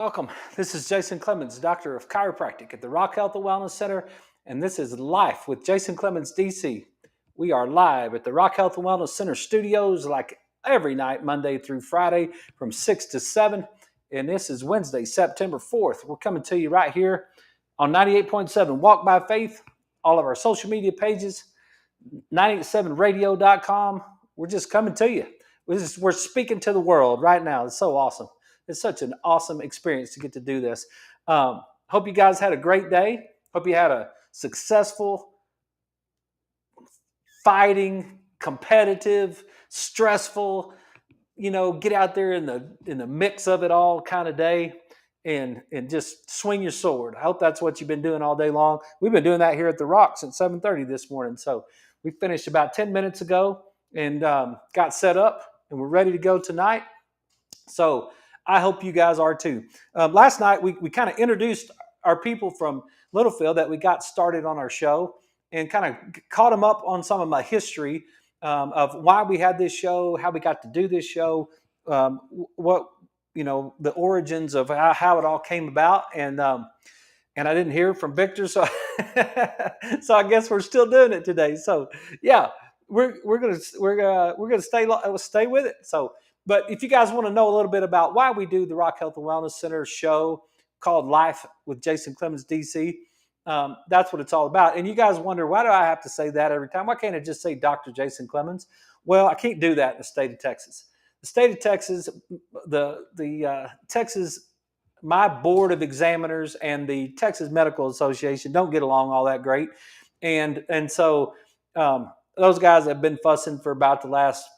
Welcome. This is Jason Clemmons, Doctor of Chiropractic at the Rock Health and Wellness Center, and this is Life with Jason Clemmons, DC. We are live at the Rock Health and Wellness Center studios like every night, Monday through Friday from 6 to 7, and this is Wednesday, September 4th. We're coming to you right here on 98.7 Walk by Faith, all of our social media pages, 987radio.com. We're just coming to you. We're speaking to the world right now. It's so awesome. It's such an awesome experience to get to do this. Hope you guys had a great day. Hope you had a successful, fighting, competitive, stressful, get out there in the mix of it all kind of day and just swing your sword. I hope that's what you've been doing all day long. We've been doing that here at the Rock since 7:30 this morning. So we finished about 10 minutes ago and got set up, and we're ready to go tonight. So I hope you guys are too. Last night, we kind of introduced our people from Littlefield that we got started on our show and kind of caught them up on some of my history of why we had this show, how we got to do this show, what, the origins of how it all came about. And I didn't hear from Victor, so so I guess we're still doing it today. So yeah, we're gonna stay with it. So, but if you guys want to know a little bit about why we do the Rock Health and Wellness Center show called Life with Jason Clemmons, DC, that's what it's all about. And you guys wonder, why do I have to say that every time? Why can't I just say Dr. Jason Clemmons? Well, I can't do that in the state of Texas. The state of Texas, the Texas, my board of examiners and the Texas Medical Association don't get along all that great. And so those guys have been fussing for about the last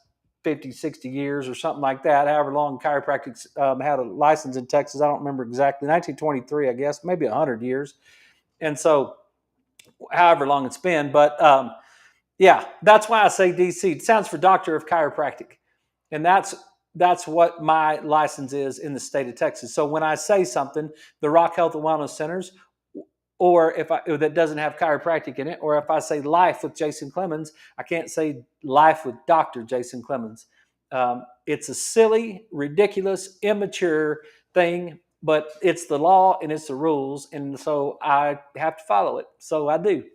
50, 60 years or something like that, however long chiropractic had a license in Texas. I don't remember exactly, 1923, I guess, maybe 100 years. And so however long it's been. But yeah, that's why I say DC. It stands for Doctor of Chiropractic. And that's what my license is in the state of Texas. So when I say something, the Rock Health and Wellness Centers, or if that doesn't have chiropractic in it, or if I say Life with Jason Clemmons, I can't say Life with Dr. Jason Clemmons. It's a silly, ridiculous, immature thing, but it's the law and it's the rules, and so I have to follow it. So I do.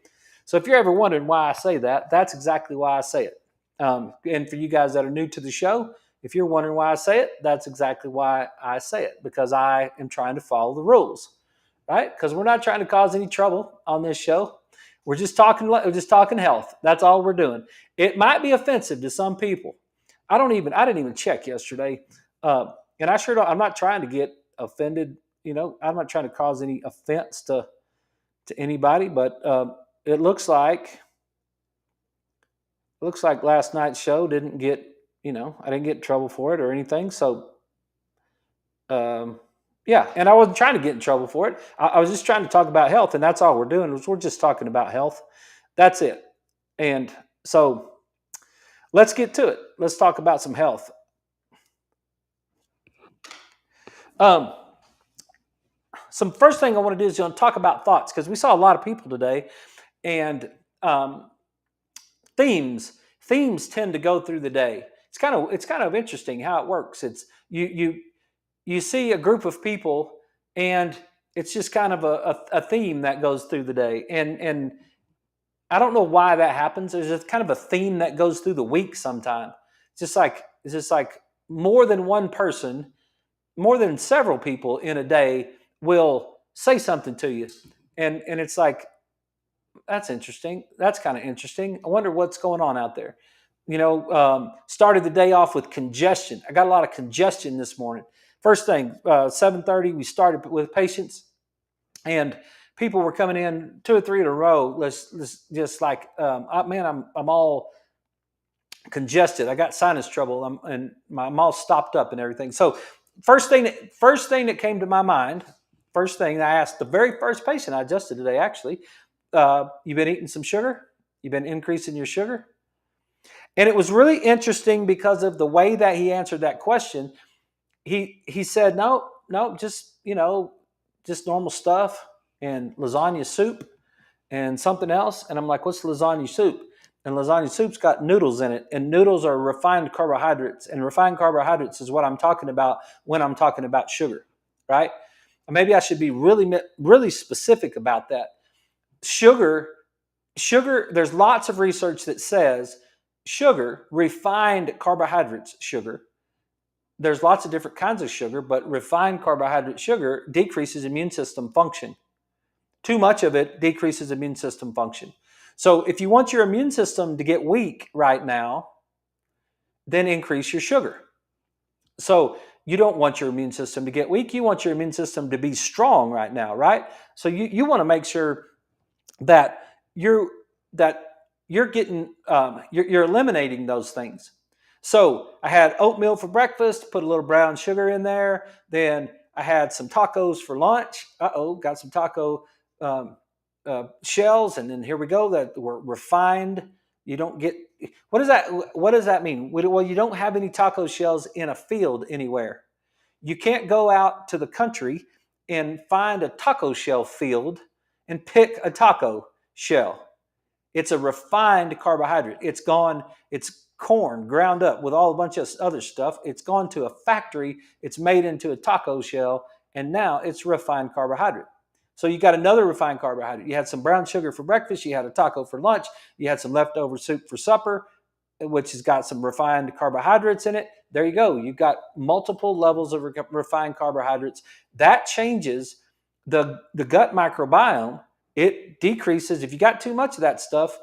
So if you're ever wondering why I say that, that's exactly why I say it. And for you guys that are new to the show, if you're wondering why I say it, that's exactly why I say it, because I am trying to follow the rules, right? Because we're not trying to cause any trouble on this show. We're just talking health. That's all we're doing. It might be offensive to some people. I didn't even check yesterday. And I'm not trying to get offended. I'm not trying to cause any offense to anybody, but it looks like last night's show didn't get, I didn't get in trouble for it or anything. So, yeah, and I wasn't trying to get in trouble for it. I was just trying to talk about health, and that's all we're doing. We're just talking about health. That's it. And so let's get to it. Let's talk about some health. Some first thing I want to do is talk about thoughts, because we saw a lot of people today, and themes tend to go through the day. It's kind of interesting how it works. It's you see a group of people, and it's just kind of a theme that goes through the day, and I don't know why that happens. There's just kind of a theme that goes through the week sometime. It's just like more than one person, more than several people in a day will say something to you, and it's like, that's interesting. That's kind of interesting. I wonder what's going on out there. Started the day off with congestion. I got a lot of congestion this morning. First thing, 7:30, we started with patients, and people were coming in 2 or 3 in a row. Let's just like, I'm all congested. I got sinus trouble, and I'm all stopped up and everything. So first thing that came to my mind, first thing I asked the very first patient I adjusted today, actually, you've been eating some sugar? You've been increasing your sugar? And it was really interesting because of the way that he answered that question. He said, no, just normal stuff and lasagna soup and something else. And I'm like, what's lasagna soup? And lasagna soup's got noodles in it, and noodles are refined carbohydrates, and refined carbohydrates is what I'm talking about when I'm talking about sugar, right? maybe I should be really specific about that. Sugar, there's lots of research that says sugar, refined carbohydrates, sugar, there's lots of different kinds of sugar, but refined carbohydrate sugar decreases immune system function. Too much of it decreases immune system function. So if you want your immune system to get weak right now, then increase your sugar. So you don't want your immune system to get weak. You want your immune system to be strong right now, right? So you want to make sure that you're that you're getting you're eliminating those things. So I had oatmeal for breakfast, put a little brown sugar in there. Then I had some tacos for lunch. Got some taco shells, and then here we go. That were refined. You don't get what does that what does that mean? Well, you don't have any taco shells in a field anywhere. You can't go out to the country and find a taco shell field and pick a taco shell. It's a refined carbohydrate. It's corn ground up with all a bunch of other stuff. It's gone to a factory, it's made into a taco shell, and now it's refined carbohydrate. So you got another refined carbohydrate. You had some brown sugar for breakfast, you had a taco for lunch, you had some leftover soup for supper, which has got some refined carbohydrates in it. There you go. You've got multiple levels of refined carbohydrates. That changes the gut microbiome. It decreases if you got too much of that stuff.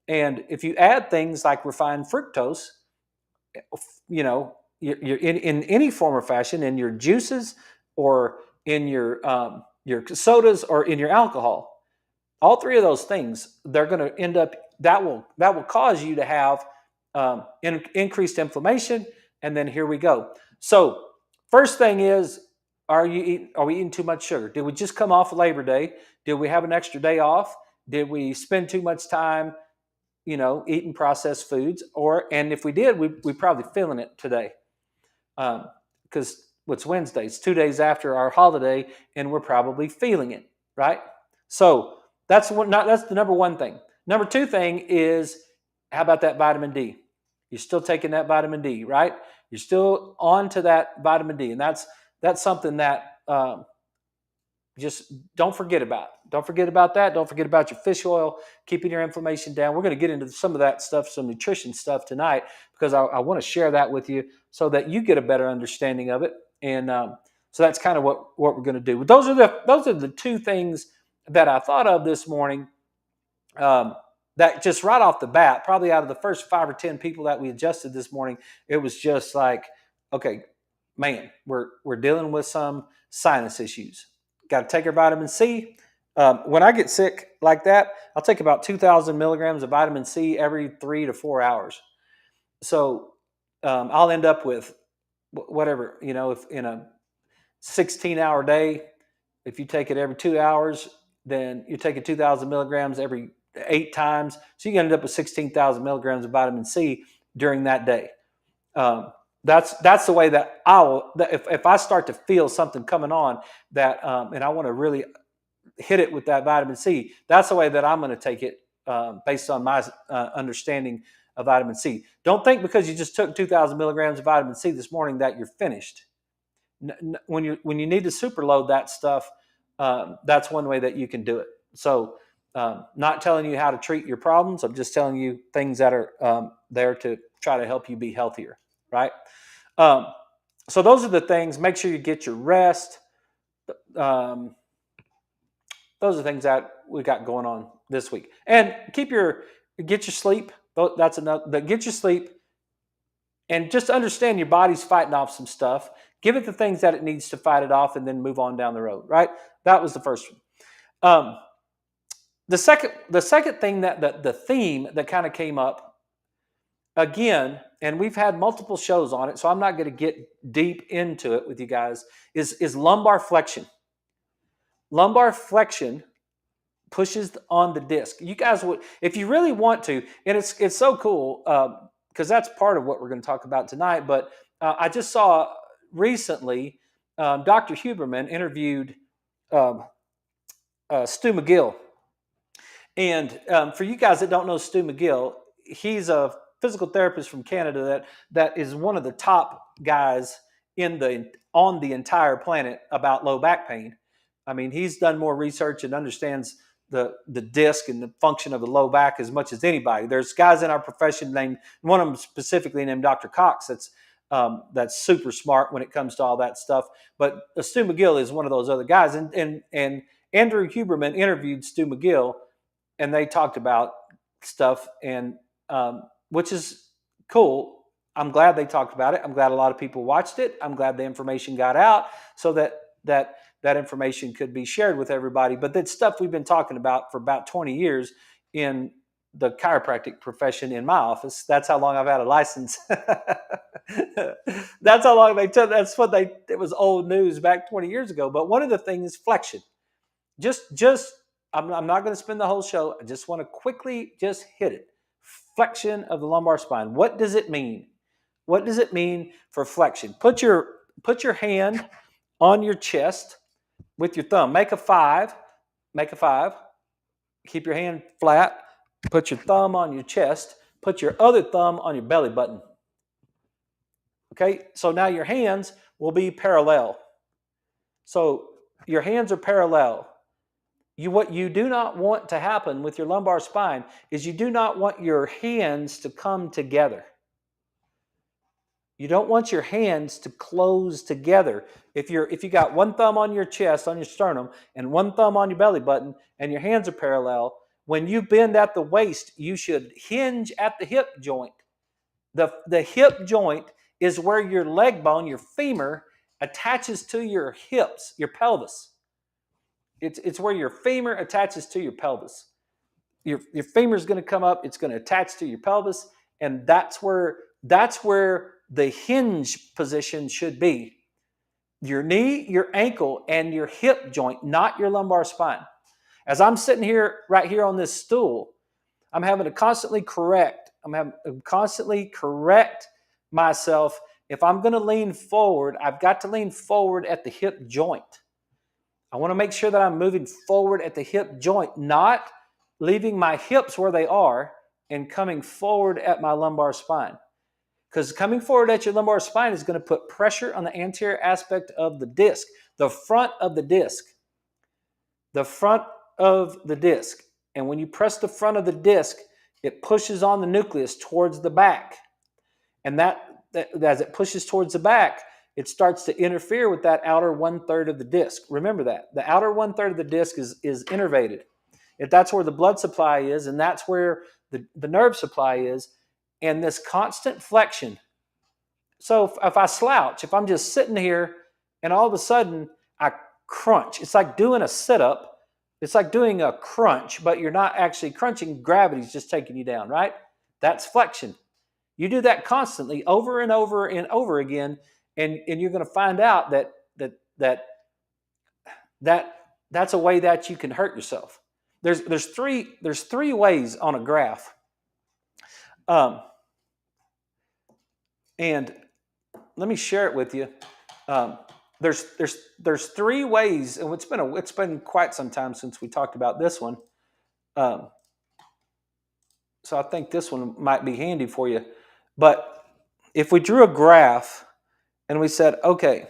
And if you add things like refined fructose, you're in any form or fashion, in your juices or in your sodas or in your alcohol, all three of those things, they're going to end up, that will cause you to have increased inflammation. And then here we go. So first thing is, are we eating too much sugar? Did we just come off of Labor Day? Did we have an extra day off? Did we spend too much time, eating processed foods? And if we did, we probably feeling it today. Because what's Wednesday? It's 2 days after our holiday, and we're probably feeling it, right? So that's the number one thing. Number two thing is, how about that vitamin D? You're still taking that vitamin D, right? You're still on to that vitamin D, and that's something that just don't forget about. Don't forget about that. Don't forget about your fish oil, keeping your inflammation down. We're going to get into some of that stuff, some nutrition stuff tonight, because I want to share that with you so that you get a better understanding of it. And so that's kind of what we're going to do. But those are the two things that I thought of this morning. That just right off the bat, probably out of the first 5 or 10 people that we adjusted this morning, it was just like, okay, man, we're dealing with some sinus issues. Got to take our vitamin C. When I get sick like that, I'll take about 2,000 milligrams of vitamin C every 3 to 4 hours. So I'll end up with whatever, if in a 16-hour day, if you take it every 2 hours, then you're taking 2,000 milligrams every 8 times. So you end up with 16,000 milligrams of vitamin C during that day. That's the way that if I start to feel something coming on that, and I want to really hit it with that vitamin C, that's the way that I'm going to take it based on my understanding of vitamin C. Don't think because you just took 2,000 milligrams of vitamin C this morning that you're finished. When you need to superload that stuff, that's one way that you can do it. So not telling you how to treat your problems. I'm just telling you things that are there to try to help you be healthier, right? So those are the things. Make sure you get your rest. Those are things that we got going on this week. And get your sleep. That's enough. Get your sleep. And just understand your body's fighting off some stuff. Give it the things that it needs to fight it off, and then move on down the road, right? That was the first one. The second thing that the theme that kind of came up again, and we've had multiple shows on it, so I'm not going to get deep into it with you guys, is lumbar flexion. Lumbar flexion pushes on the disc. You guys would, if you really want to, and it's so cool because that's part of what we're going to talk about tonight. But I just saw recently Dr. Huberman interviewed Stu McGill. And for you guys that don't know Stu McGill, he's a physical therapist from Canada that is one of the top guys on the entire planet about low back pain. I mean, he's done more research and understands the disc and the function of the low back as much as anybody. There's guys in our profession named, one of them specifically named Dr. Cox, that's super smart when it comes to all that stuff. But Stu McGill is one of those other guys. And Andrew Huberman interviewed Stu McGill, and they talked about stuff, and which is cool. I'm glad they talked about it. I'm glad a lot of people watched it. I'm glad the information got out so that information could be shared with everybody. But that's stuff we've been talking about for about 20 years in the chiropractic profession in my office. That's how long I've had a license. That's how long they took. It was old news back 20 years ago. But one of the things is flexion. I'm not going to spend the whole show. I just want to quickly just hit it. Flexion of the lumbar spine. What does it mean? What does it mean for flexion? Put your hand on your chest with your thumb. Make a five. Keep your hand flat. Put your thumb on your chest. Put your other thumb on your belly button. Okay, so now your hands will be parallel. So your hands are parallel. What you do not want to happen with your lumbar spine is you do not want your hands to come together. You don't want your hands to close together. If you got one thumb on your chest, on your sternum, and one thumb on your belly button, and your hands are parallel, when you bend at the waist, you should hinge at the hip joint. The hip joint is where your leg bone, your femur, attaches to your hips, your pelvis. It's where your femur attaches to your pelvis. Your femur is going to come up. It's going to attach to your pelvis, and that's where the hinge position should be. Your knee, your ankle, and your hip joint, not your lumbar spine. As I'm sitting here, right here on this stool, I'm having to constantly correct. Myself. If I'm going to lean forward, I've got to lean forward at the hip joint. I want to make sure that I'm moving forward at the hip joint, not leaving my hips where they are and coming forward at my lumbar spine. Because coming forward at your lumbar spine is going to put pressure on the anterior aspect of the disc, the front of the disc. The front of the disc. And when you press the front of the disc, it pushes on the nucleus towards the back. And that as it pushes towards the back, it starts to interfere with that outer 1/3 of the disc. Remember that. The outer 1/3 of the disc is innervated. If that's where the blood supply is, and that's where the nerve supply is, and this constant flexion. So if I slouch, if I'm just sitting here and all of a sudden I crunch, it's like doing a sit-up. It's like doing a crunch, but you're not actually crunching. Gravity's just taking you down, right? That's flexion. You do that constantly over and over and over again, and you're going to find out that's a way that you can hurt yourself. There's three ways on a graph. And let me share it with you. There's three ways, and it's been quite some time since we talked about this one. So I think this one might be handy for you. But if we drew a graph and we said, okay,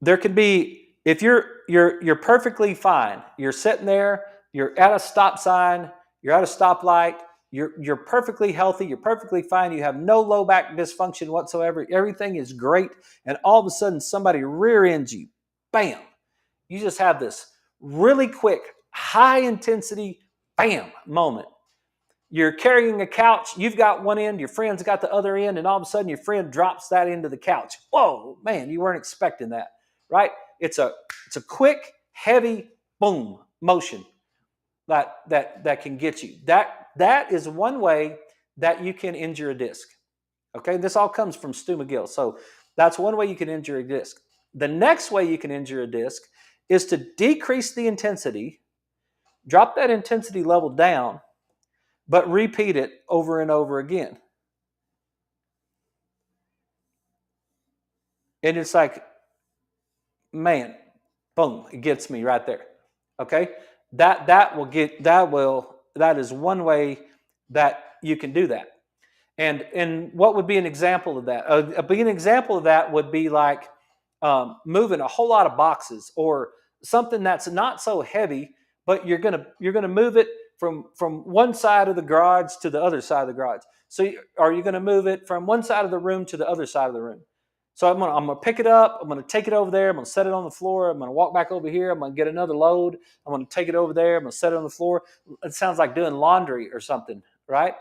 there could be, if you're perfectly fine, you're sitting there, you're at a stop sign, you're at a stoplight, you're perfectly healthy, you're perfectly fine, you have no low back dysfunction whatsoever, everything is great, and all of a sudden somebody rear ends you, bam. You just have this really quick, high intensity, bam, moment. You're carrying a couch, you've got one end, your friend's got the other end, and all of a sudden your friend drops that into the couch. Whoa, man, you weren't expecting that, right? It's a quick, heavy, boom motion that can get you. That is one way that you can injure a disc. Okay, this all comes from Stu McGill. So that's one way you can injure a disc. The next way you can injure a disc is to decrease the intensity, drop that intensity level down, but repeat it over and over again. And it's like, man, boom, it gets me right there. Okay? That is one way that you can do that. And what would be an example of that? An example of that would be like moving a whole lot of boxes, or something that's not so heavy, but you're gonna move it from one side of the garage to the other side of the garage. So are you going to move it from one side of the room to the other side of the room? So I'm gonna pick it up. I'm gonna take it over there. I'm gonna set it on the floor. I'm gonna walk back over here. I'm gonna get another load. I'm gonna take it over there. I'm gonna set it on the floor. It sounds like doing laundry or something, right?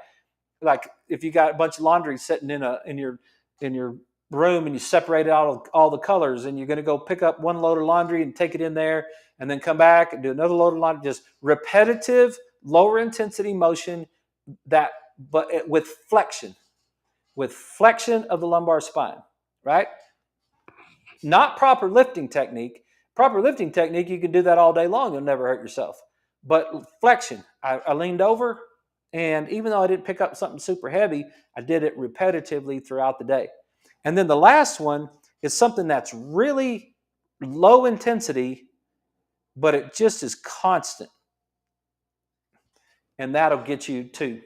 Like if you got a bunch of laundry sitting in your room and you separate out all the colors, and you're going to go pick up one load of laundry and take it in there, and then come back and do another load of laundry. Just repetitive, lower intensity motion, that but with flexion of the lumbar spine, right? Not proper lifting technique. Proper lifting technique, you can do that all day long. You'll never hurt yourself. But flexion, I leaned over, and even though I didn't pick up something super heavy, I did it repetitively throughout the day. And then the last one is something that's really low intensity, but it just is constant. And that'll get you too.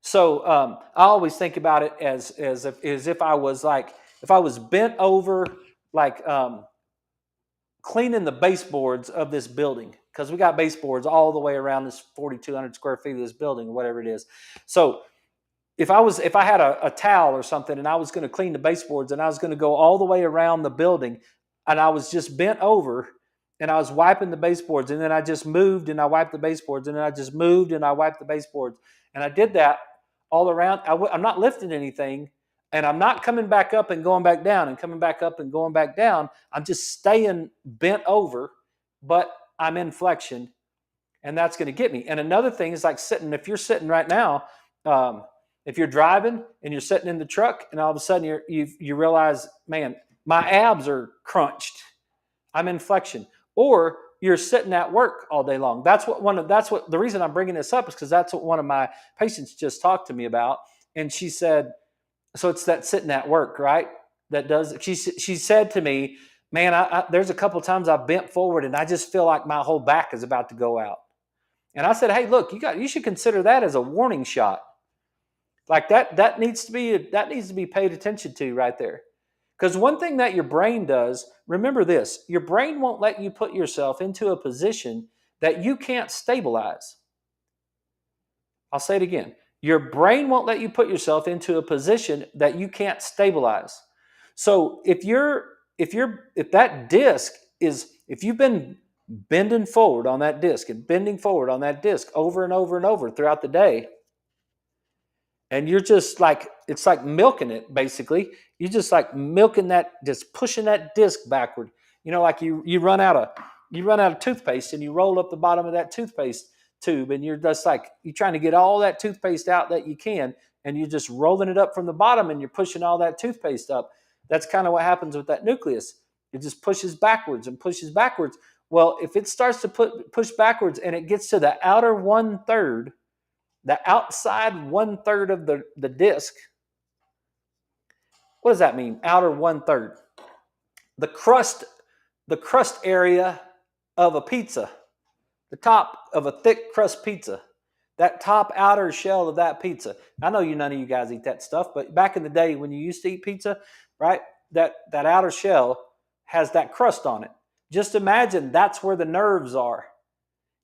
So I always think about it as if I was bent over, like cleaning the baseboards of this building, because we got baseboards all the way around this 4,200 square feet of this building, or whatever it is. So if I had a towel or something, and I was going to clean the baseboards, and I was going to go all the way around the building, and I was just bent over, and I was wiping the baseboards, and then I just moved and I wiped the baseboards, and then I just moved and I wiped the baseboards, and I did that all around. I'm not lifting anything, and I'm not coming back up and going back down and coming back up and going back down. I'm just staying bent over, but I'm in flexion, and that's going to get me. And another thing is like sitting. If you're sitting right now, if you're driving and you're sitting in the truck, and all of a sudden you realize, man, my abs are crunched, I'm in flexion. Or you're sitting at work all day long. That's what the reason I'm bringing this up is because that's what one of my patients just talked to me about. And she said, so it's that sitting at work, right? That does. She said to me, man, there's a couple times I've bent forward and I just feel like my whole back is about to go out. And I said, hey, look, you should consider that as a warning shot. Like that needs to be paid attention to right there. Because one thing that your brain does, remember this, your brain won't let you put yourself into a position that you can't stabilize. I'll say it again. Your brain won't let you put yourself into a position that you can't stabilize. So if that disc is, if you've been bending forward on that disc and bending forward on that disc over and over and over throughout the day, and you're just like, it's like milking it, basically. You're just like milking that, just pushing that disc backward. Like you run out of toothpaste, and you roll up the bottom of that toothpaste tube, and you're trying to get all that toothpaste out that you can, and you're just rolling it up from the bottom, and you're pushing all that toothpaste up. That's kind of what happens with that nucleus. It just pushes backwards and pushes backwards. Well, if it starts to push backwards and it gets to the outer 1/3, the outside 1/3 of the disc. What does that mean? Outer 1/3. The crust area of a pizza, the top of a thick crust pizza, that top outer shell of that pizza. I know none of you guys eat that stuff, but back in the day when you used to eat pizza, right? That outer shell has that crust on it. Just imagine that's where the nerves are.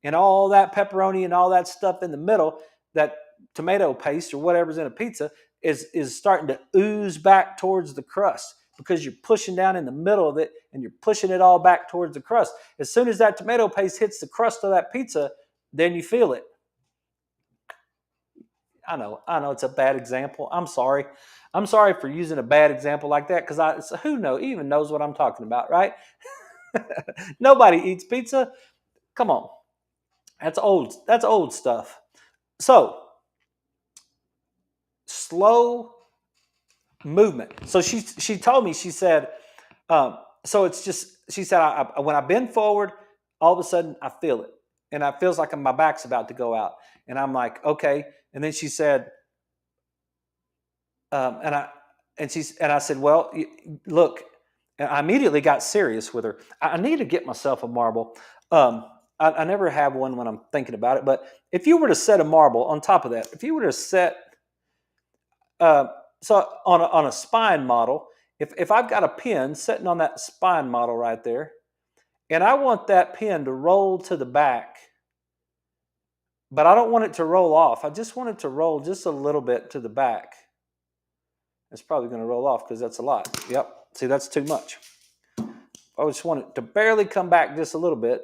And all that pepperoni and all that stuff in the middle, that tomato paste or whatever's in a pizza, is starting to ooze back towards the crust, because you're pushing down in the middle of it and you're pushing it all back towards the crust. As soon as that tomato paste hits the crust of that pizza, then you feel it. I know it's a bad example. I'm sorry for using a bad example like that, because who even knows what I'm talking about, right? Nobody eats pizza. Come on. That's old stuff. So, slow movement. So she told me, she said, so it's just, she said, when I bend forward, all of a sudden I feel it. And it feels like my back's about to go out. And I'm like, okay. And then she said, and I said, well, look, and I immediately got serious with her. I need to get myself a marble. I never have one when I'm thinking about it, but if you were to set a marble on top of that, if you were to set, so on a spine model, if I've got a pin sitting on that spine model right there, And I want that pin to roll to the back, but I don't want it to roll off. I just want it to roll just a little bit to the back. It's probably going to roll off because that's a lot. Yep. See, that's too much. I just want it to barely come back just a little bit.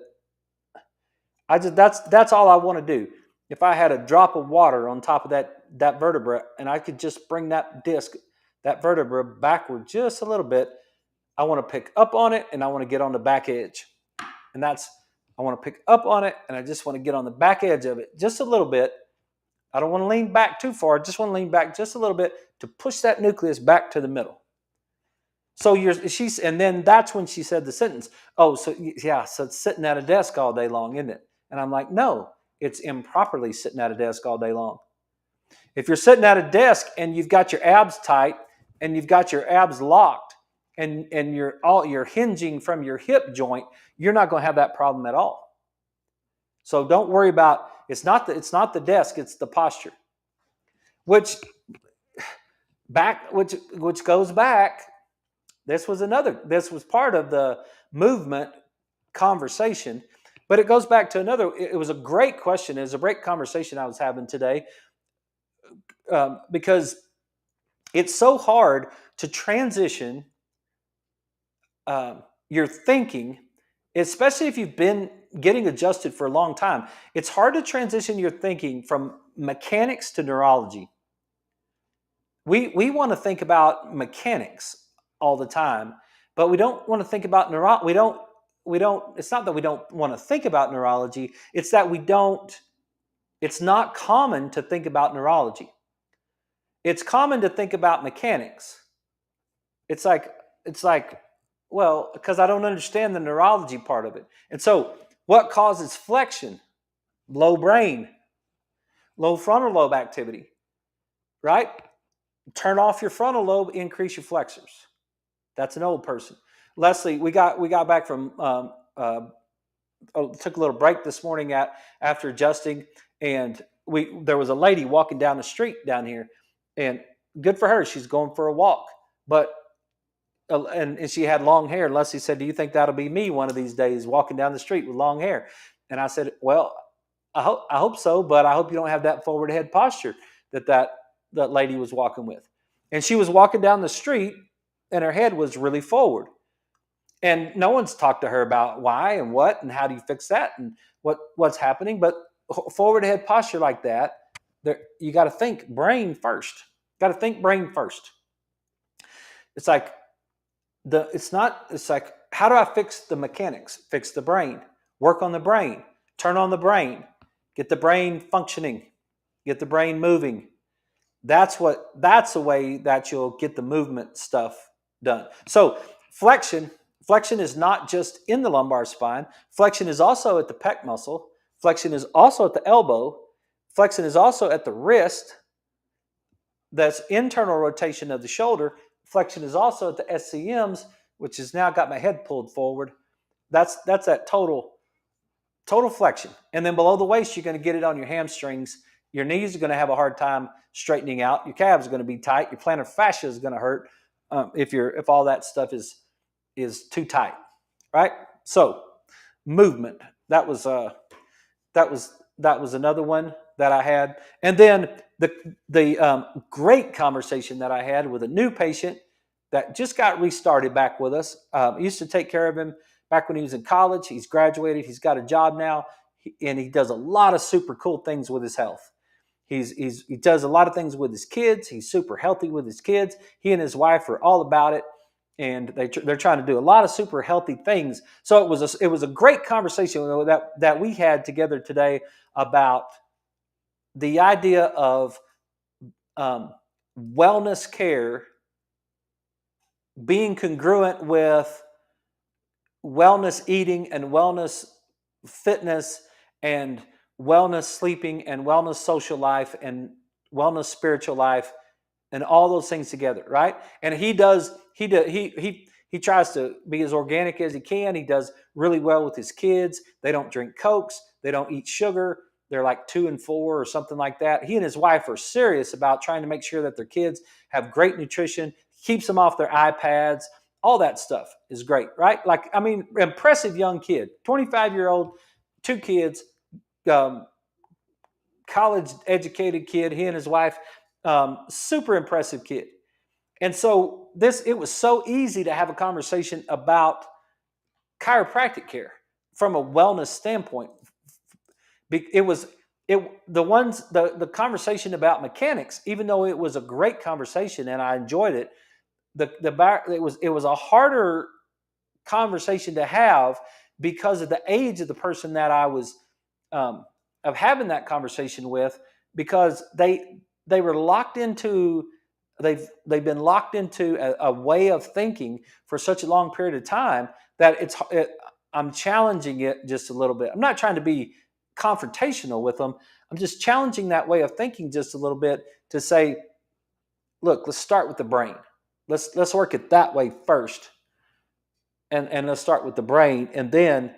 That's all I want to do. If I had a drop of water on top of that vertebra and I could just bring that disc, that vertebra backward just a little bit, I want to pick up on it and I want to get on the back edge. And I want to pick up on it and I just want to get on the back edge of it just a little bit. I don't want to lean back too far. I just want to lean back just a little bit to push that nucleus back to the middle. So and then that's when she said the sentence, oh, so it's sitting at a desk all day long, isn't it? And I'm like, no, it's improperly sitting at a desk all day long. If you're sitting at a desk and you've got your abs tight and you've got your abs locked and you're hinging from your hip joint, you're not going to have that problem at all. So don't worry about it's not the desk, it's the posture. Which goes back. This was part of the movement conversation, but it goes back to another. It was a great question. It was a great conversation I was having today because it's so hard to transition your thinking, especially if you've been getting adjusted for a long time. It's hard to transition your thinking from mechanics to neurology. We want to think about mechanics all the time, but we don't want to think about we don't it's not that we don't want to think about neurology, it's that it's not common to think about neurology. It's common to think about mechanics. It's like well, because I don't understand the neurology part of it. And so what causes flexion? Low brain, low frontal lobe activity, right? Turn off your frontal lobe, increase your flexors. That's an old person. Leslie, we got back from took a little break this morning after adjusting, and there was a lady walking down the street down here, and good for her, she's going for a walk, but and she had long hair. And Leslie said, "Do you think that'll be me one of these days, walking down the street with long hair?" And I said, "Well, I hope so, but I hope you don't have that forward head posture that lady was walking with." And she was walking down the street, and her head was really forward. And no one's talked to her about why and what and how do you fix that and what's happening. But forward head posture like that, you got to think brain first. Got to think brain first. It's like how do I fix the mechanics? Fix the brain. Work on the brain. Turn on the brain. Get the brain functioning. Get the brain moving. That's a way that you'll get the movement stuff done. So flexion is not just in the lumbar spine. Flexion is also at the pec muscle. Flexion is also at the elbow. Flexion is also at the wrist. That's internal rotation of the shoulder. Flexion is also at the SCMs, which has now got my head pulled forward. That's that total flexion. And then below the waist, you're going to get it on your hamstrings. Your knees are going to have a hard time straightening out. Your calves are going to be tight. Your plantar fascia is going to hurt if all that stuff is too tight, right? So movement. That was another one that I had. And then the great conversation that I had with a new patient that just got restarted back with us. I used to take care of him back when he was in college. He's graduated. He's got a job now, and he does a lot of super cool things with his health. He does a lot of things with his kids. He's super healthy with his kids. He and his wife are all about it, and they're trying to do a lot of super healthy things. So it was a great conversation that we had together today about the idea of wellness care being congruent with wellness eating and wellness fitness and wellness sleeping and wellness social life and wellness spiritual life and all those things together, right? And he tries to be as organic as he can. He does really well with his kids. They don't drink Cokes. They don't eat sugar. They're like 2 and 4 or something like that. He and his wife are serious about trying to make sure that their kids have great nutrition, keeps them off their iPads, All that stuff is great, right? Like, I mean, impressive young kid, 25-year-old, two kids, um, college educated kid, he and his wife, super impressive kid. And so it was so easy to have a conversation about chiropractic care from a wellness standpoint. It was the conversation about mechanics, even though it was a great conversation and I enjoyed it. It was a harder conversation to have because of the age of the person that I was um, of having that conversation with, because they were locked into they've been locked into a way of thinking for such a long period of time that I'm challenging it just a little bit. I'm not trying to be confrontational with them. I'm just challenging that way of thinking just a little bit to say, look, let's start with the brain. Let's work it that way first, and let's start with the brain, and then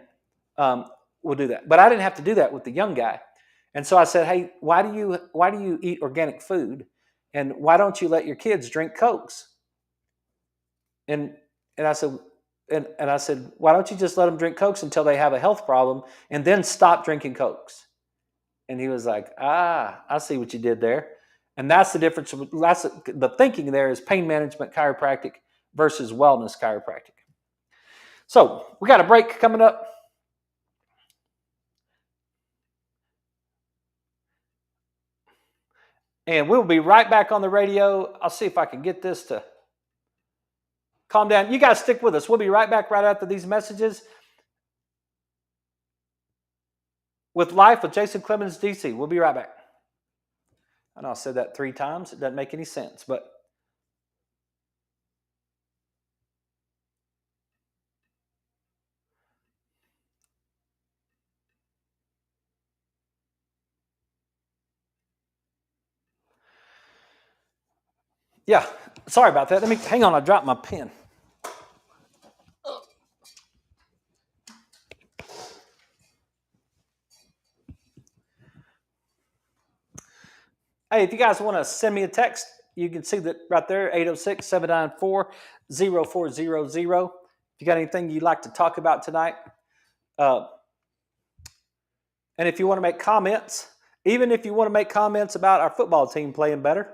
um, we'll do that. But I didn't have to do that with the young guy, and so I said, hey, why do you eat organic food, and why don't you let your kids drink Cokes? And and I said, and I said, why don't you just let them drink Cokes until they have a health problem, and then stop drinking Cokes? And he was like, I see what you did there. And that's the difference. That's the thinking there is pain management chiropractic versus wellness chiropractic. So we got a break coming up. And we'll be right back on the radio. I'll see if I can get this to calm down. You guys stick with us. We'll be right back right after these messages with Life with Jason Clemmons, DC. We'll be right back. I know I said that 3 times. It doesn't make any sense, but yeah, sorry about that. Let me hang on. I dropped my pen. Hey, if you guys want to send me a text, you can see that right there, 806-794-0400. If you got anything you'd like to talk about tonight, uh, and if you want to make comments, even if you want to make comments about our football team playing better,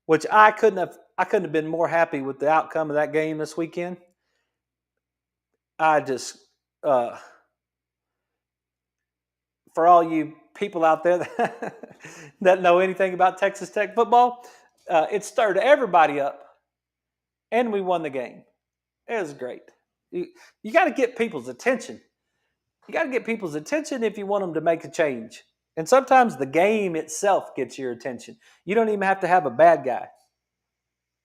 which I couldn't have been more happy with the outcome of that game this weekend. I just for all you people out there that know anything about Texas Tech football, it stirred everybody up, and we won the game. It was great. You got to get people's attention. You got to get people's attention if you want them to make a change. And sometimes the game itself gets your attention. You don't even have to have a bad guy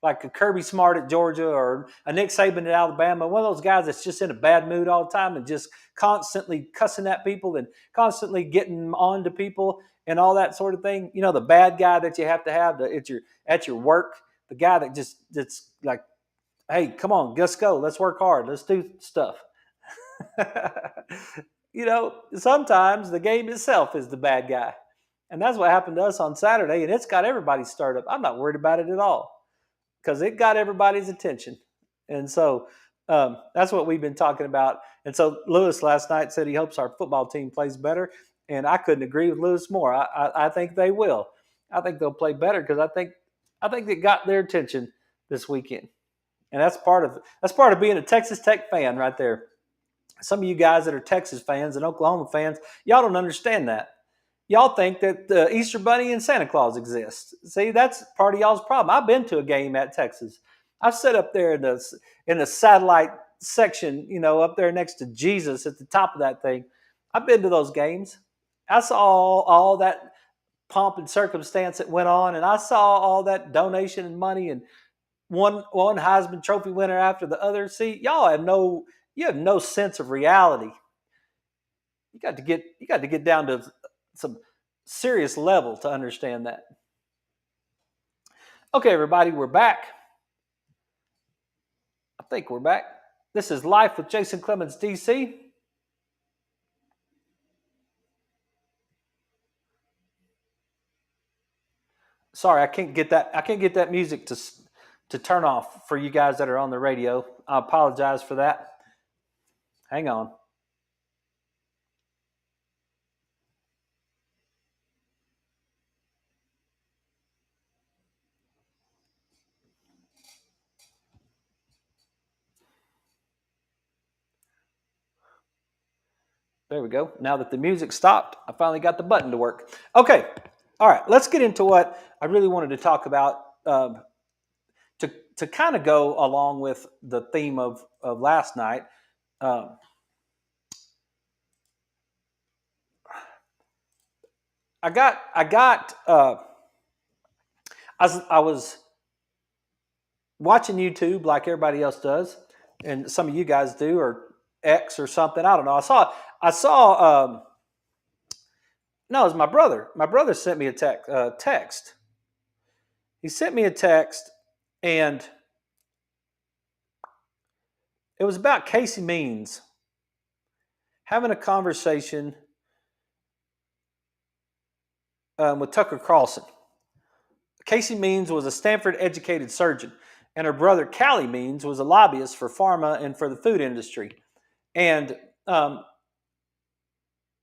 like a Kirby Smart at Georgia or a Nick Saban at Alabama, one of those guys that's just in a bad mood all the time and just constantly cussing at people and constantly getting on to people and all that sort of thing. You know, the bad guy that you have to have at your work, the guy that's like, hey, come on, let's go, let's work hard, let's do stuff. You know, sometimes the game itself is the bad guy. And that's what happened to us on Saturday, and it's got everybody stirred up. I'm not worried about it at all because it got everybody's attention. And so that's what we've been talking about. And so Lewis last night said he hopes our football team plays better. And I couldn't agree with Lewis more. I think they will. I think they'll play better because I think it got their attention this weekend. And that's part of being a Texas Tech fan right there. Some of you guys that are Texas fans and Oklahoma fans, y'all don't understand that. Y'all think that the Easter Bunny and Santa Claus exist. See, that's part of y'all's problem. I've been to a game at Texas. I've sat up there in the satellite section, you know, up there next to Jesus at the top of that thing. I've been to those games. I saw all that pomp and circumstance that went on, and I saw all that donation and money and one Heisman Trophy winner after the other. See, you have no sense of reality. You got to get down to some serious level to understand that. Okay, everybody, we're back. I think we're back. This is Life with Jason Clemmons, DC. Sorry, I can't get that music to turn off for you guys that are on the radio. I apologize for that. Hang on. There we go. Now that the music stopped, I finally got the button to work. Okay. All right. Let's get into what I really wanted to talk about to kind of go along with the theme of last night. Um, I was watching YouTube like everybody else does, and some of you guys do, or X or something. I don't know. I saw. No, it was my brother. My brother sent me a text. He sent me a text, and it was about Casey Means having a conversation with Tucker Carlson. Casey Means was a Stanford-educated surgeon, and her brother Callie Means was a lobbyist for pharma and for the food industry. And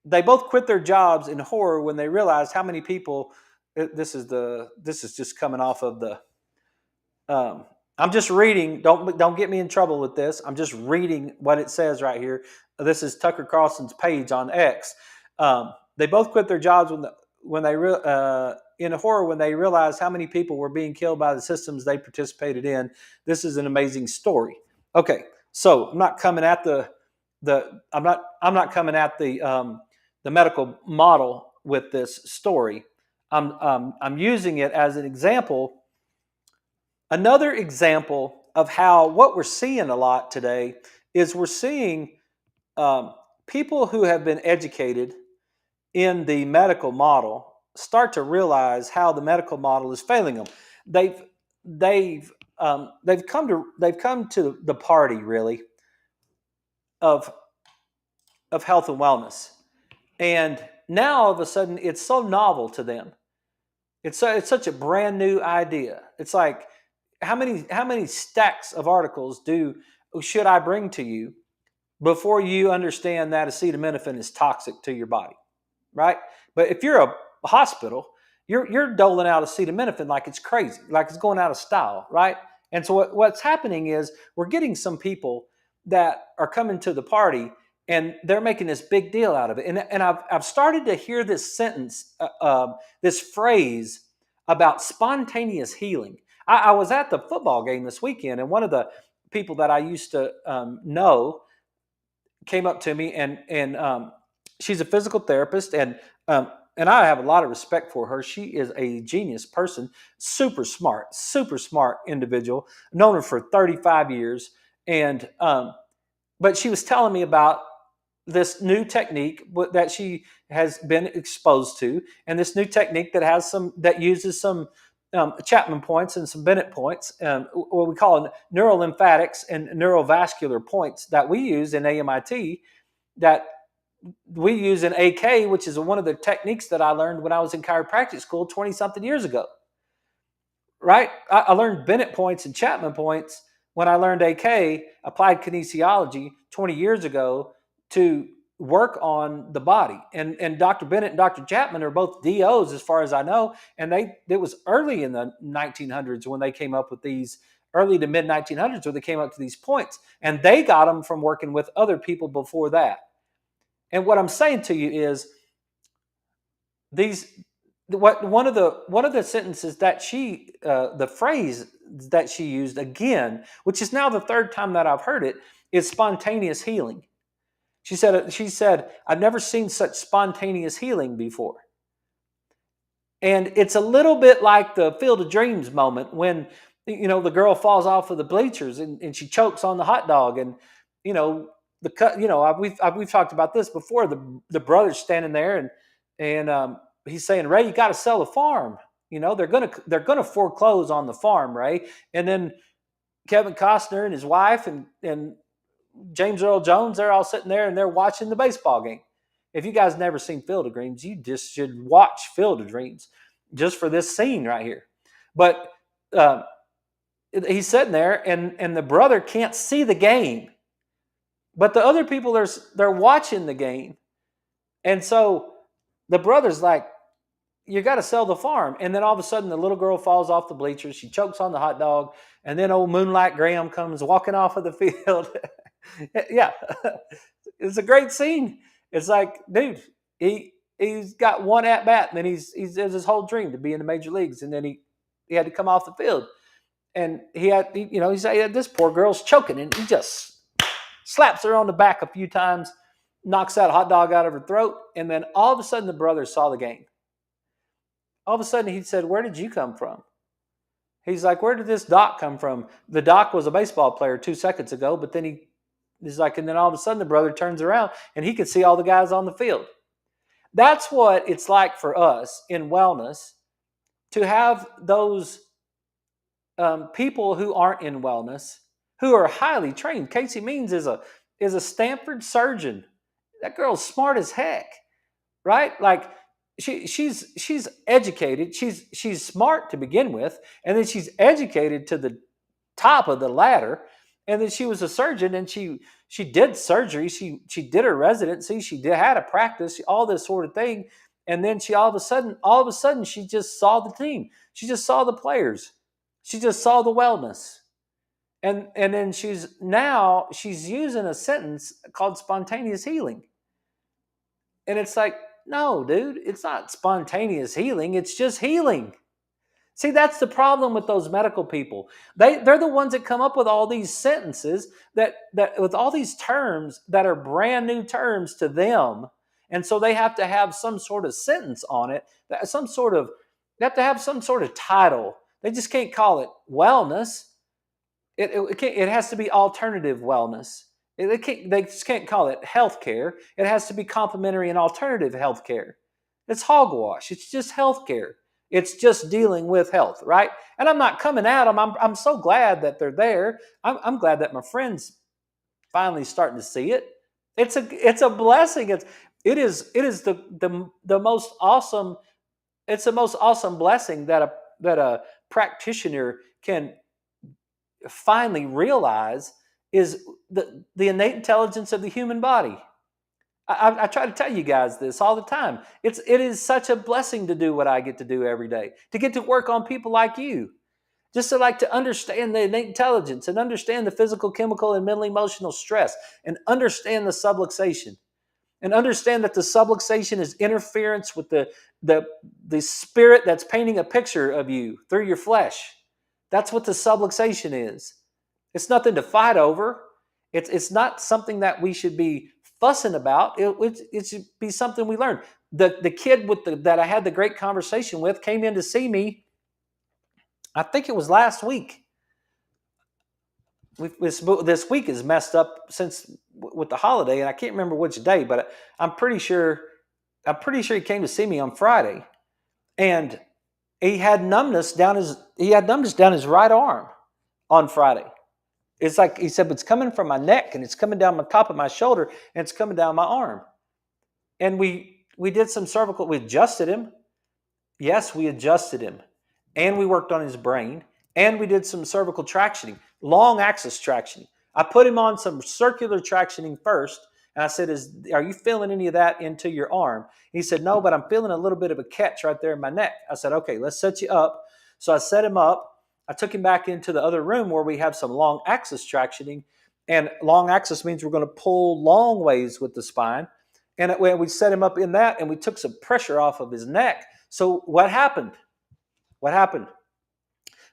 they both quit their jobs in horror when they realized how many people. This is just coming off of the. I'm just reading. Don't get me in trouble with this. I'm just reading what it says right here. This is Tucker Carlson's page on X. They both quit their jobs in horror when they realized how many people were being killed by the systems they participated in. This is an amazing story. Okay, so I'm not coming at I'm not coming at the medical model with this story. I'm using it as an example. Another example of how what we're seeing a lot today is we're seeing people who have been educated in the medical model start to realize how the medical model is failing them. They've come to the party really of health and wellness, and now all of a sudden it's so novel to them. It's such a brand new idea. It's like how many stacks of articles should I bring to you before you understand that acetaminophen is toxic to your body, right? But if you're a hospital, you're doling out acetaminophen like it's crazy, like it's going out of style, right? And so what's happening is we're getting some people that are coming to the party and they're making this big deal out of it. And I've started to hear this sentence, this phrase about spontaneous healing. I was at the football game this weekend, and one of the people that I used to know came up to me, and she's a physical therapist, and I have a lot of respect for her. She is a genius person, super smart individual. Known her for 35 years, and but she was telling me about this new technique that she has been exposed to, and this new technique that uses some Chapman points and some Bennett points, what we call neurolymphatics and neurovascular points that we use in AMIT, that we use in AK, which is one of the techniques that I learned when I was in chiropractic school 20 something years ago. Right? I learned Bennett points and Chapman points when I learned AK, applied kinesiology, 20 years ago to work on the body. And Dr. Bennett and Dr. Chapman are both DOs as far as I know. And it was early in the 1900s when they came up with these, early to mid 1900s, where they came up to these points. And they got them from working with other people before that. And what I'm saying to you is one of the sentences that the phrase that she used again, which is now the third time that I've heard it, is spontaneous healing. She said, I've never seen such spontaneous healing before. And it's a little bit like the Field of Dreams moment when, the girl falls off of the bleachers and she chokes on the hot dog, and, we've talked about this before. The brother's standing there and he's saying, Ray, you got to sell the farm. They're gonna foreclose on the farm, Ray. And then Kevin Costner and his wife and James Earl Jones, they're all sitting there and they're watching the baseball game. If you guys never seen Field of Dreams, you just should watch Field of Dreams just for this scene right here. But he's sitting there, and the brother can't see the game, but the other people they're watching the game, and so the brother's like, "You got to sell the farm." And then all of a sudden, the little girl falls off the bleachers. She chokes on the hot dog, and then old Moonlight Graham comes walking off of the field. Yeah, it's a great scene. It's like, dude, he's got one at bat, and then he's his whole dream to be in the major leagues, and then he had to come off the field, and he said this poor girl's choking, and he just slaps her on the back a few times, knocks that hot dog out of her throat, and then all of a sudden the brother saw the game. All of a sudden he said, "Where did you come from?" He's like, "Where did this doc come from?" The doc was a baseball player 2 seconds ago, but then he's like, and then all of a sudden the brother turns around and he could see all the guys on the field. That's what it's like for us in wellness to have those people who aren't in wellness, who are highly trained. Casey Means is a Stanford surgeon. That girl's smart as heck, right? Like she's educated. She's smart to begin with, and then she's educated to the top of the ladder. And then she was a surgeon, and she did surgery. She did her residency. Had a practice, all this sort of thing. And then she all of a sudden, she just saw the team. She just saw the players. She just saw the wellness. And then she's using a sentence called spontaneous healing. And it's like, no, dude, it's not spontaneous healing. It's just healing. See, that's the problem with those medical people. They're the ones that come up with all these sentences that with all these terms that are brand new terms to them. And so they have to have some sort of sentence on it, they have to have some sort of title. They just can't call it wellness. It has to be alternative wellness. They just can't call it healthcare. It has to be complementary and alternative healthcare. It's hogwash. It's just healthcare. It's just dealing with health, right? And I'm not coming at them. I'm so glad that they're there. I'm glad that my friends finally starting to see it. It's a blessing. It is the most awesome. It's the most awesome blessing that a practitioner can finally realize is the innate intelligence of the human body. I try to tell you guys this all the time. It is such a blessing to do what I get to do every day, to get to work on people like you, just to understand the innate intelligence and understand the physical, chemical, and mental emotional stress, and understand the subluxation, and understand that the subluxation is interference with the spirit that's painting a picture of you through your flesh. That's what the subluxation is. It's nothing to fight over. It's not something that we should be fussing about. It should be something we learn. The kid that I had the great conversation with came in to see me. I think it was last week. This week is messed up with the holiday, and I can't remember which day, but I'm pretty sure he came to see me on Friday, and he had numbness down his right arm on Friday. It's like he said, it's coming from my neck, and it's coming down the top of my shoulder, and it's coming down my arm. And we did some cervical. We adjusted him. Yes, we adjusted him, and we worked on his brain, and we did some cervical tractioning, long axis tractioning. I put him on some circular tractioning first, and I said, "Are you feeling any of that into your arm?" He said, "No, but I'm feeling a little bit of a catch right there in my neck." I said, "Okay, let's set you up." So I set him up. I took him back into the other room where we have some long axis tractioning, and long axis means we're going to pull long ways with the spine. And we set him up in that, and we took some pressure off of his neck. So what happened?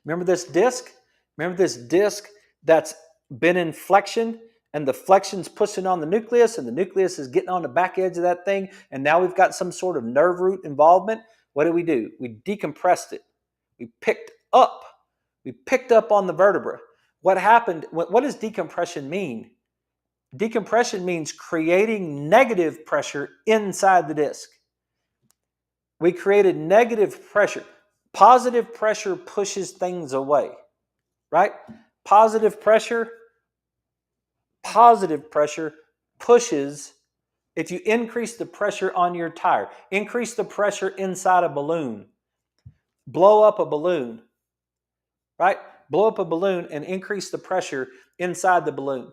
Remember this disc? Remember this disc that's been in flexion, and the flexion's pushing on the nucleus, and the nucleus is getting on the back edge of that thing, and now we've got some sort of nerve root involvement. What did we do? We decompressed it. We picked up on the vertebra. What happened? What does decompression mean? Decompression means creating negative pressure inside the disc. We created negative pressure. Positive pressure pushes things away, right? Positive pressure pushes. If you increase the pressure on your tire, increase the pressure inside a balloon, blow up a balloon, right? blow up a balloon and increase the pressure inside the balloon.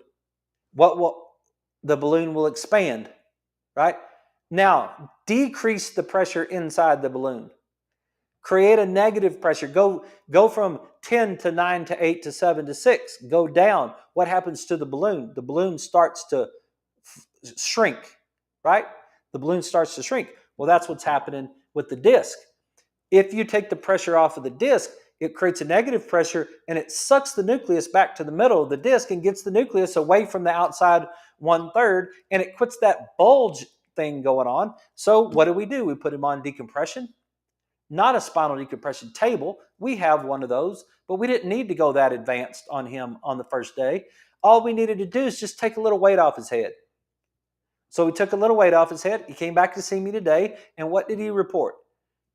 The balloon will expand, right? Now, decrease the pressure inside the balloon. Create a negative pressure. Go from 10 to 9 to 8 to 7 to 6. Go down. What happens to the balloon? The balloon starts to shrink, right? The balloon starts to shrink. Well, that's what's happening with the disc. If you take the pressure off of the disc, it creates a negative pressure and it sucks the nucleus back to the middle of the disc and gets the nucleus away from the outside 1/3, and it quits that bulge thing going on. So what do? We put him on decompression. Not a spinal decompression table. We have one of those, but we didn't need to go that advanced on him on the first day. All we needed to do is just take a little weight off his head. So we took a little weight off his head. He came back to see me today, and what did he report?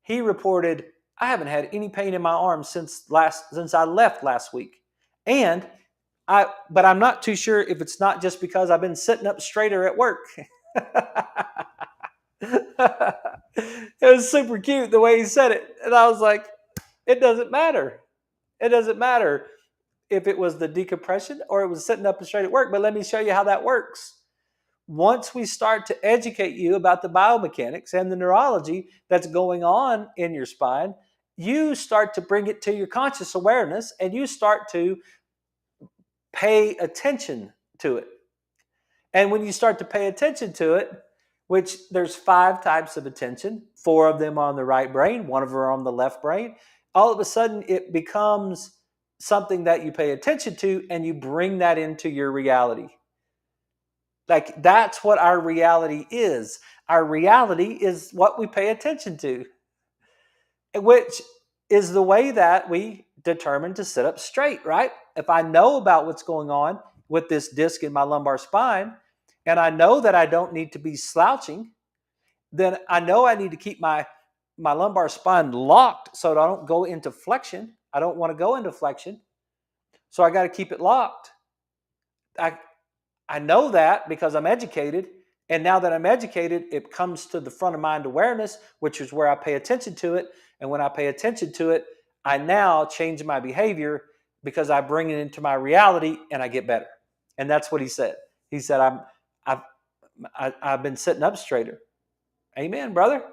He reported, I haven't had any pain in my arm since I left last week. But I'm not too sure if it's not just because I've been sitting up straighter at work. It was super cute the way he said it. And I was like, it doesn't matter. It doesn't matter if it was the decompression or it was sitting up and straight at work. But let me show you how that works. Once we start to educate you about the biomechanics and the neurology that's going on in your spine, you start to bring it to your conscious awareness and you start to pay attention to it. And when you start to pay attention to it, which there's 5 types of attention, 4 of them on the right brain, 1 of them on the left brain, all of a sudden it becomes something that you pay attention to and you bring that into your reality. Like, that's what our reality is. Our reality is what we pay attention to, which is the way that we determine to sit up straight, right? If I know about what's going on with this disc in my lumbar spine, and I know that I don't need to be slouching, then I know I need to keep my lumbar spine locked so that I don't go into flexion. I don't want to go into flexion. So I got to keep it locked. I know that because I'm educated. And now that I'm educated, it comes to the front of mind awareness, which is where I pay attention to it. And when I pay attention to it, I now change my behavior because I bring it into my reality and I get better. And that's what he said. He said, I've been sitting up straighter. Amen, brother.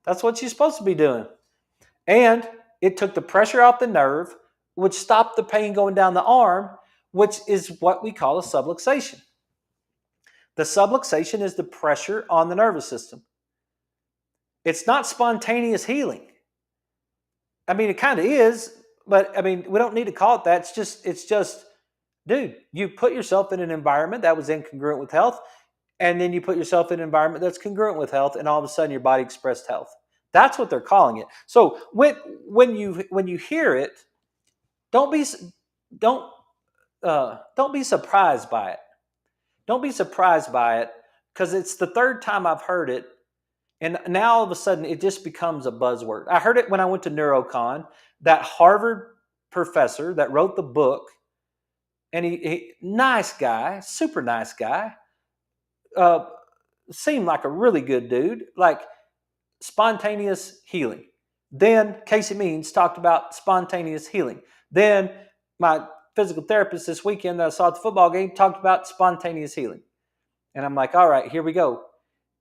That's what you're supposed to be doing. And it took the pressure off the nerve, which stopped the pain going down the arm, which is what we call a subluxation. The subluxation is the pressure on the nervous system. It's not spontaneous healing. I mean, it kind of is, but I mean, we don't need to call it that. It's just, dude, you put yourself in an environment that was incongruent with health, and then you put yourself in an environment that's congruent with health, and all of a sudden your body expressed health. That's what they're calling it. So when you hear it, don't be surprised by it. Don't be surprised by it, because it's the 3rd time I've heard it, and now all of a sudden it just becomes a buzzword. I heard it when I went to NeuroCon. That Harvard professor that wrote the book, and he nice guy, super nice guy, seemed like a really good dude, like spontaneous healing. Then Casey Means talked about spontaneous healing. Then my physical therapist this weekend that I saw at the football game talked about spontaneous healing. And I'm like, all right, here we go.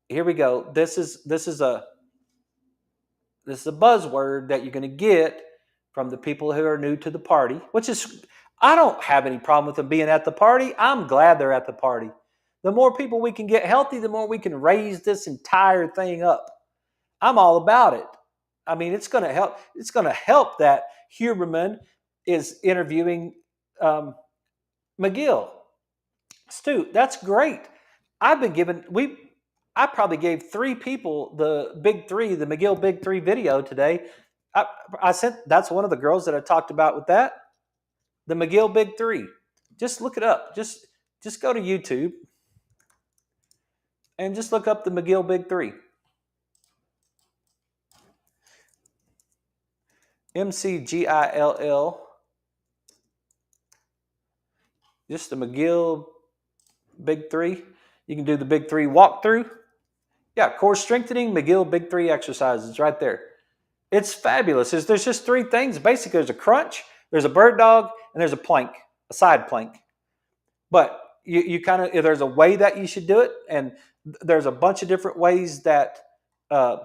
This is a buzzword that you're going to get from the people who are new to the party, which is, I don't have any problem with them being at the party. I'm glad they're at the party. The more people we can get healthy, the more we can raise this entire thing up. I'm all about it. I mean, it's going to help. It's going to help that Huberman is interviewing McGill. Stu, that's great. I probably gave 3 people the Big 3, the McGill Big 3 video today. I sent, that's one of the girls that I talked about with that. The McGill Big 3. Just look it up. Just go to YouTube and just look up the McGill Big 3. McGill. Just the McGill Big 3. You can do the Big 3 walkthrough. Yeah, core strengthening, McGill Big 3 exercises right there. It's fabulous. There's just 3 things. Basically, there's a crunch, There's a bird dog and there's a plank, a side plank. But you kind of, there's a way that you should do it, and there's a bunch of different ways that uh,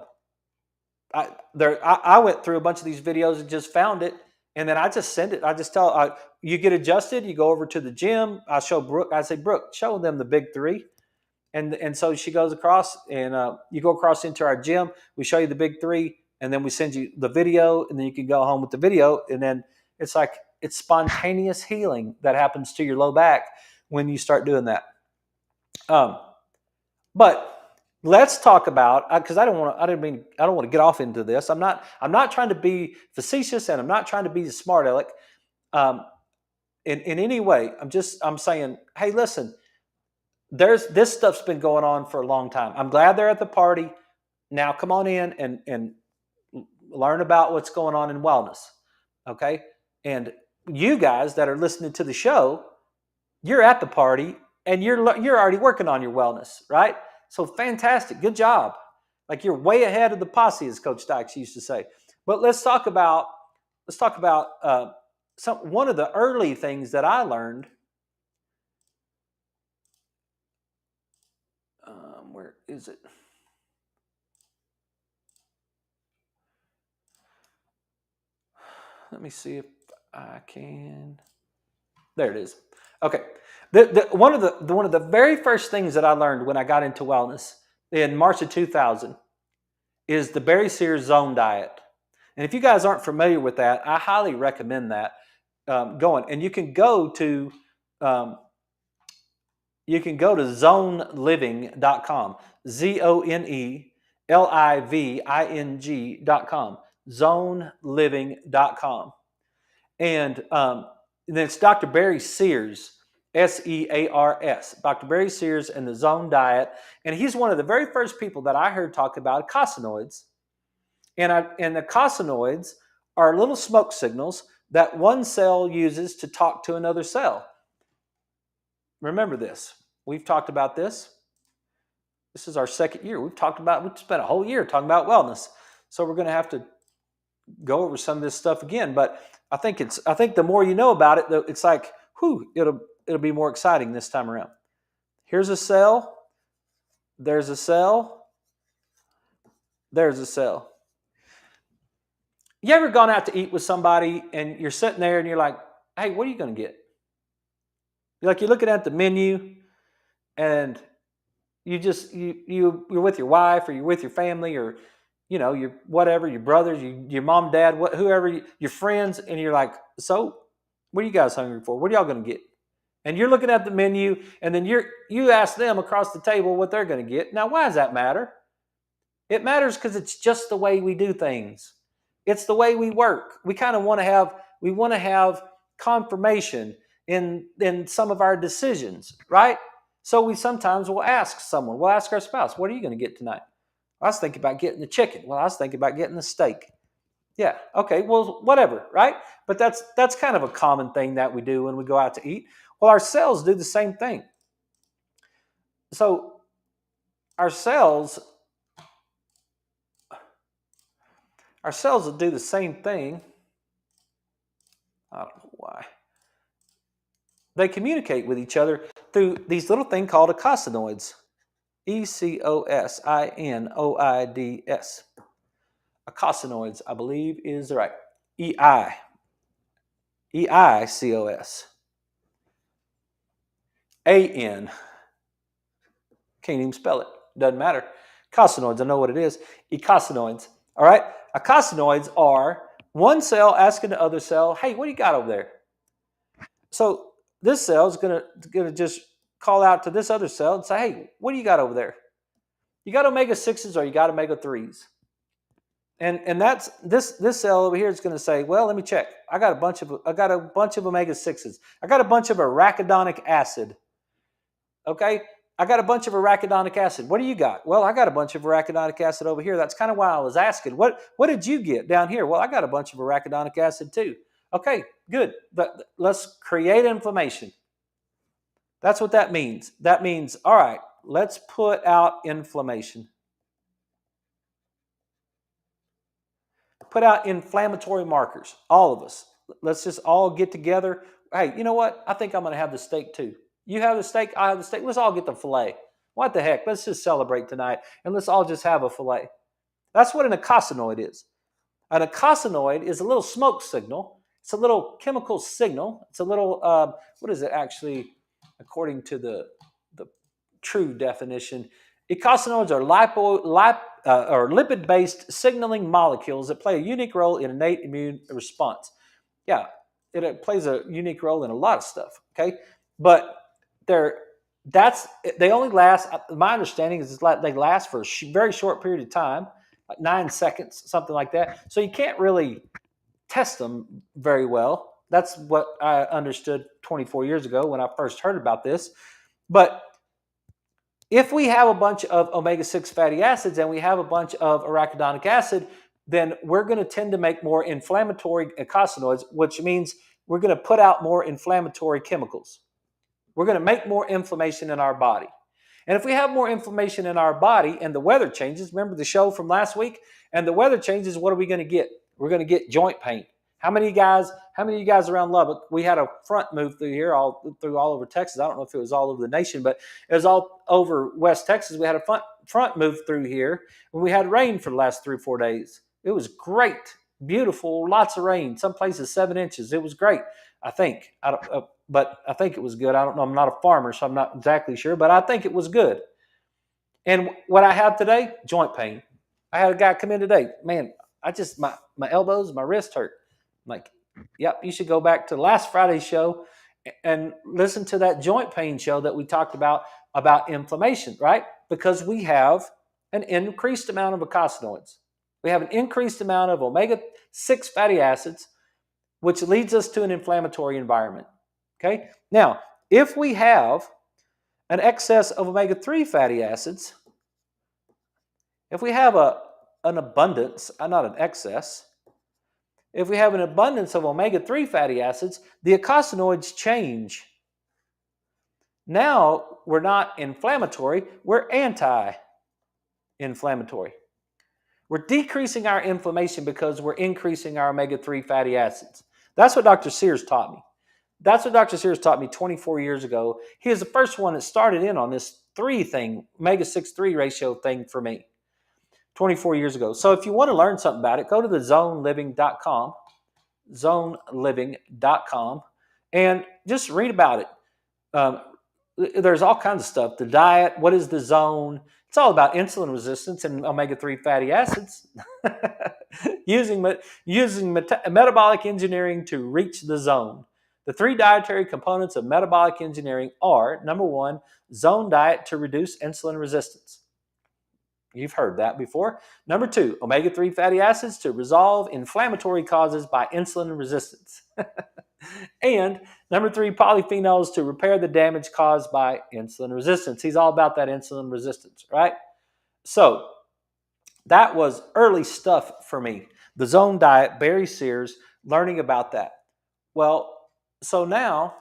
I went through a bunch of these videos and just found it, and then I just send it. I just tell you get adjusted. You go over to the gym. I show Brooke. I say, Brooke, show them the big three, and so she goes across, and you go across into our gym. We show you the big three, and then we send you the video, and then you can go home with the video, and then it's like it's spontaneous healing that happens to your low back when you start doing that. But let's talk about, because I don't want to get off into this. I'm not trying to be facetious, and I'm not trying to be smart aleck in any way. I'm saying, hey, listen, this stuff's been going on for a long time. I'm glad they're at the party. Now come on in and learn about what's going on in wellness. Okay. And you guys that are listening to the show, you're at the party and you're already working on your wellness, right? So fantastic. Good job. Like you're way ahead of the posse, as Coach Dykes used to say. But let's talk about one of the early things that I learned. Where is it? Let me see if I can. There it is. Okay. One of the very first things that I learned when I got into wellness in March of 2000 is the Barry Sears Zone Diet. And if you guys aren't familiar with that, I highly recommend that going. And you can go to zoneliving.com, zoneliving.com, zoneliving.com. And then it's Dr. Barry Sears, Sears, Dr. Barry Sears and the Zone Diet. And he's one of the very first people that I heard talk about eicosanoids. And the eicosanoids are little smoke signals that one cell uses to talk to another cell. Remember this. We've talked about this. This is our second year. We've spent a whole year talking about wellness. So we're going to have to go over some of this stuff again. But I think the more you know about it, it's like, it'll be more exciting this time around. Here's a cell. There's a cell. There's a cell. You ever gone out to eat with somebody and you're sitting there and you're like, hey, what are you going to get? You're looking at the menu and you're with your wife or you're with your family or, your whatever, your brothers, your mom, dad, whoever, your friends, and you're like, so what are you guys hungry for? What are y'all going to get? And you're looking at the menu and then you ask them across the table what they're going to get. Now, why does that matter? It matters because it's just the way we do things. It's the way we work. We kind of want to have confirmation in some of our decisions, right? So we sometimes will ask someone, we'll ask our spouse, what are you going to get tonight? I was thinking about getting the chicken. Well, I was thinking about getting the steak. Yeah, okay, well, whatever, right? But that's kind of a common thing that we do when we go out to eat. Well, our cells do the same thing. So our cells will do the same thing. I don't know why. They communicate with each other through these little things called eicosanoids. Eicosinoids. Eicosanoids, I believe, is right. Eicos. AN. Can't even spell it. Doesn't matter. Eicosanoids, I know what it is. Eicosanoids. All right? Eicosanoids are one cell asking the other cell, hey, what do you got over there? So this cell is gonna just call out to this other cell and say, hey, what do you got over there? You got omega-6s or you got omega-3s? And that's this cell over here is going to say, well, let me check. I got a bunch of omega-6s. I got a bunch of arachidonic acid. Okay? I got a bunch of arachidonic acid. What do you got? Well, I got a bunch of arachidonic acid over here. That's kind of why I was asking. What did you get down here? Well, I got a bunch of arachidonic acid too. Okay, good. But let's create inflammation. That's what that means. That means, all right, let's put out inflammation. Put out inflammatory markers, all of us. Let's just all get together. Hey, you know what? I think I'm going to have the steak too. You have the steak, I have the steak. Let's all get the filet. What the heck? Let's just celebrate tonight and let's all just have a filet. That's what an icosanoid is. An icosanoid is a little smoke signal. It's a little chemical signal. It's a little, what is it actually, according to the true definition? Icosanoids are or lipid-based signaling molecules that play a unique role in innate immune response. Yeah, it plays a unique role in a lot of stuff. Okay, but they only last. My understanding is they last for a very short period of time, like 9 seconds, something like that. So you can't really test them very well. That's what I understood 24 years ago when I first heard about this. But if we have a bunch of omega-6 fatty acids and we have a bunch of arachidonic acid, then we're going to tend to make more inflammatory icosanoids, which means we're going to put out more inflammatory chemicals. We're going to make more inflammation in our body. And if we have more inflammation in our body and the weather changes, remember the show from last week? And the weather changes, what are we going to get? We're going to get joint pain. How many of you guys around Lubbock? We had a front move through here, all over Texas. I don't know if it was all over the nation, but it was all over West Texas. We had a front move through here, and we had rain for the last 3 or 4 days. It was great, beautiful, lots of rain. Some places 7 inches. It was great. I think. But I think it was good. I don't know. I'm not a farmer, so I'm not exactly sure, but I think it was good. And what I have today, joint pain. I had a guy come in today. Man, my elbows, my wrist hurt. I'm like, yep, you should go back to last Friday's show and listen to that joint pain show that we talked about inflammation, right? Because we have an increased amount of icosanoids. We have an increased amount of omega-6 fatty acids, which leads us to an inflammatory environment. Okay? Now, if we have an excess of omega-3 fatty acids, if we have an abundance, not an excess, if we have an abundance of omega-3 fatty acids, the icosanoids change. Now, we're not inflammatory, we're anti-inflammatory. We're decreasing our inflammation because we're increasing our omega-3 fatty acids. That's what Dr. Sears taught me. That's what Dr. Sears taught me 24 years ago. He was the first one that started in on this omega-6 3 ratio thing for me 24 years ago. So if you want to learn something about it, go to the zoneliving.com, and just read about it. There's all kinds of stuff. The diet, what is the zone? It's all about insulin resistance and omega-3 fatty acids. using metabolic engineering to reach the zone. The 3 dietary components of metabolic engineering are, number 1, zone diet to reduce insulin resistance. You've heard that before. Number 2, omega-3 fatty acids to resolve inflammatory causes by insulin resistance. And number 3, polyphenols to repair the damage caused by insulin resistance. He's all about that insulin resistance, right? So that was early stuff for me. The zone diet, Barry Sears, learning about that. Well, so now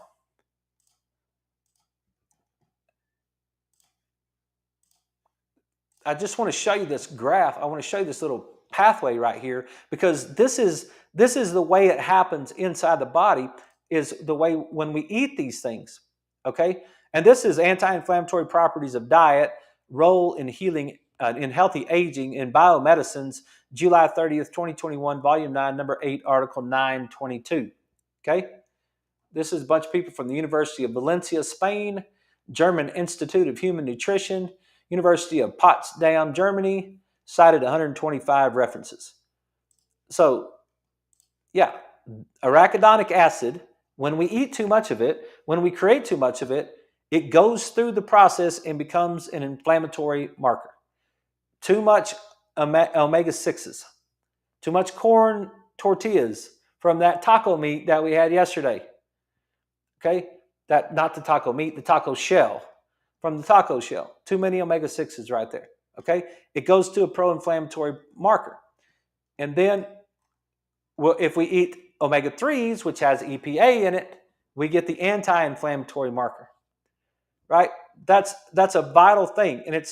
I just want to show you this graph. I want to show you this little pathway right here, because this is the way it happens inside the body, is the way when we eat these things, okay? And this is anti-inflammatory properties of diet, role in healing, in healthy aging in biomedicines, July 30th, 2021, volume 9, number 8, article 922, okay? This is a bunch of people from the University of Valencia, Spain, German Institute of Human Nutrition, University of Potsdam, Germany, cited 125 references. So, yeah, arachidonic acid, when we eat too much of it, when we create too much of it, it goes through the process and becomes an inflammatory marker. Too much omega-6s, too much corn tortillas from that taco meat that we had yesterday. Okay, not the taco meat, the taco shell. From the taco shell, too many omega-6s right there, okay? It goes to a pro-inflammatory marker. And then, well, if we eat omega-3s, which has EPA in it, we get the anti-inflammatory marker, right? That's a vital thing, and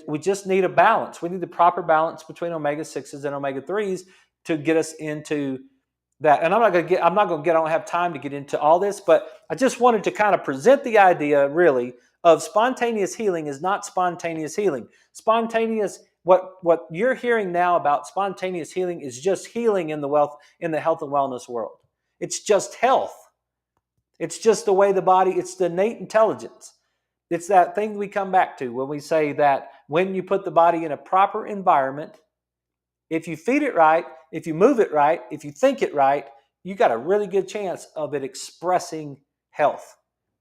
we just need a balance. We need the proper balance between omega-6s and omega-3s to get us into that, and I don't have time to get into all this, but I just wanted to kind of present the idea really of spontaneous healing is not spontaneous healing. What you're hearing now about spontaneous healing is just healing in the health and wellness world. It's just health. It's just the way the body, it's the innate intelligence. It's that thing we come back to when we say that when you put the body in a proper environment, if you feed it right, if you move it right, if you think it right, you got a really good chance of it expressing health.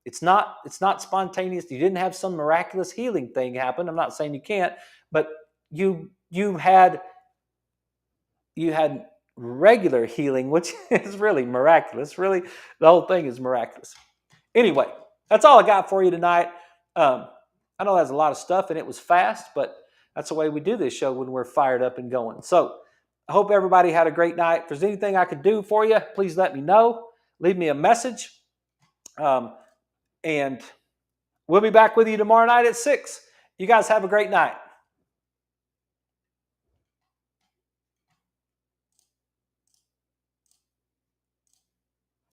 It's not spontaneous. You didn't have some miraculous healing thing happen. I'm not saying you can't, but you had regular healing, which is really miraculous. Really, the whole thing is miraculous. Anyway, that's all I got for you tonight. I know there's a lot of stuff and it was fast, but that's the way we do this show when we're fired up and going. So I hope everybody had a great night. If there's anything I could do for you, please let me know. Leave me a message. And we'll be back with you tomorrow night at 6. You guys have a great night.